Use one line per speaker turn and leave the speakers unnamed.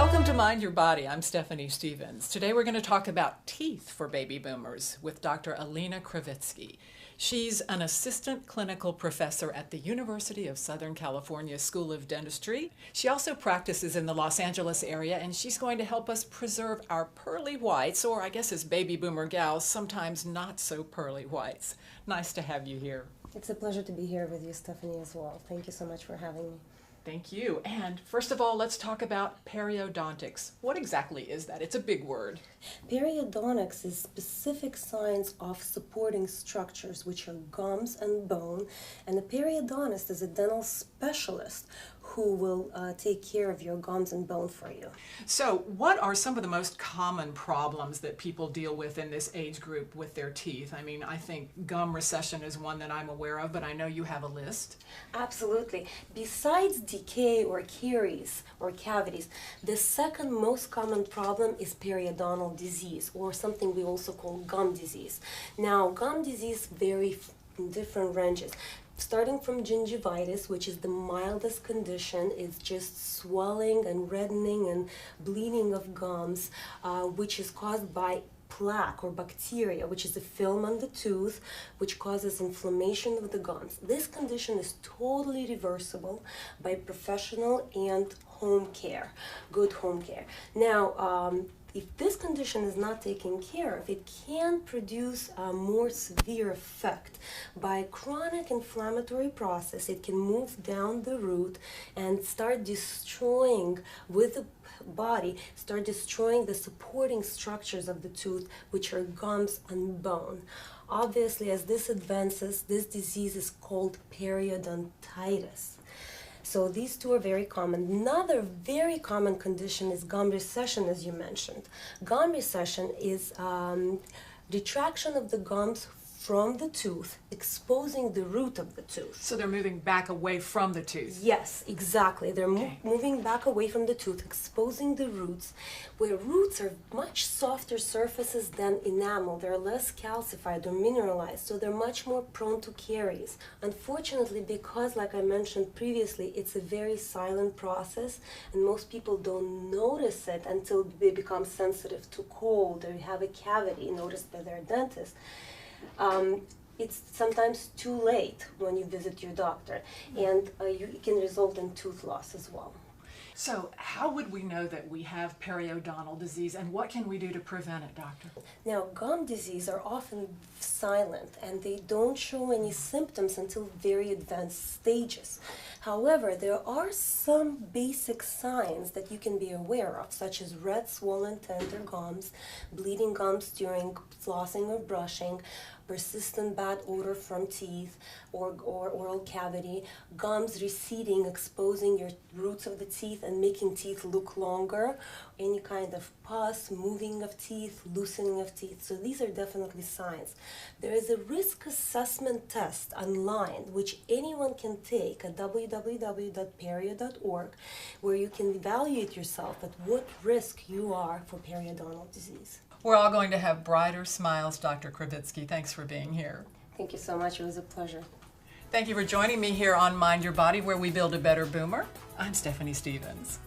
Welcome to Mind Your Body. I'm Stephanie Stevens. Today we're going to talk about teeth for baby boomers with Dr. Alina Krivitsky. She's an assistant clinical professor at the University of Southern California School of Dentistry. She also practices in the Los Angeles area, and she's going to help us preserve our pearly whites, or I guess as baby boomer gals, sometimes not so pearly whites. Nice to have you here.
It's a pleasure to be here with you, Stephanie, as well. Thank you so much for having me.
Thank you. And first of all, let's talk about periodontics. What exactly is that? It's a big word.
Periodontics is specific science of supporting structures, which are gums and bone, and a periodontist is a dental specialist who will take care of your gums and bone for you.
So what are some of the most common problems that people deal with in this age group with their teeth? I mean, I think gum recession is one that I'm aware of, but I know you have a list.
Absolutely. Besides decay or caries or cavities, the second most common problem is periodontal disease, or something we also call gum disease. Now, gum disease varies in different ranges. Starting from gingivitis, which is the mildest condition, is just swelling and reddening and bleeding of gums, which is caused by plaque or bacteria, which is a film on the tooth, which causes inflammation of the gums. This condition is totally reversible by professional and home care, good home care. Now, if this condition is not taken care of, it can produce a more severe effect. By a chronic inflammatory process, it can move down the root and start destroying with the body, start destroying the supporting structures of the tooth, which are gums and bone. Obviously, as this advances, this disease is called periodontitis. So these two are very common. Another very common condition is gum recession, as you mentioned. Gum recession is retraction of the gums from the tooth, exposing the root of the tooth.
So they're moving back away from the tooth.
Yes, exactly. They're moving back away from the tooth, exposing the roots, where roots are much softer surfaces than enamel. They're less calcified or mineralized, so they're much more prone to caries. Unfortunately, because, like I mentioned previously, it's a very silent process, and most people don't notice it until they become sensitive to cold or have a cavity noticed by their dentist. It's sometimes too late when you visit your doctor, and it can result in tooth loss as well.
So how would we know that we have periodontal disease, and what can we do to prevent it, doctor?
Now, gum disease are often silent, and they don't show any symptoms until very advanced stages. However, there are some basic signs that you can be aware of, such as red, swollen, tender gums, bleeding gums during flossing or brushing, persistent bad odor from teeth or oral cavity, gums receding, exposing your roots of the teeth and making teeth look longer, any kind of pus, moving of teeth, loosening of teeth. So these are definitely signs. There is a risk assessment test online which anyone can take at www.perio.org, where you can evaluate yourself at what risk you are for periodontal disease.
We're all going to have brighter smiles, Dr. Krivitsky. Thanks for being here.
Thank you so much. It was a pleasure.
Thank you for joining me here on Mind Your Body, where we build a better boomer. I'm Stephanie Stevens.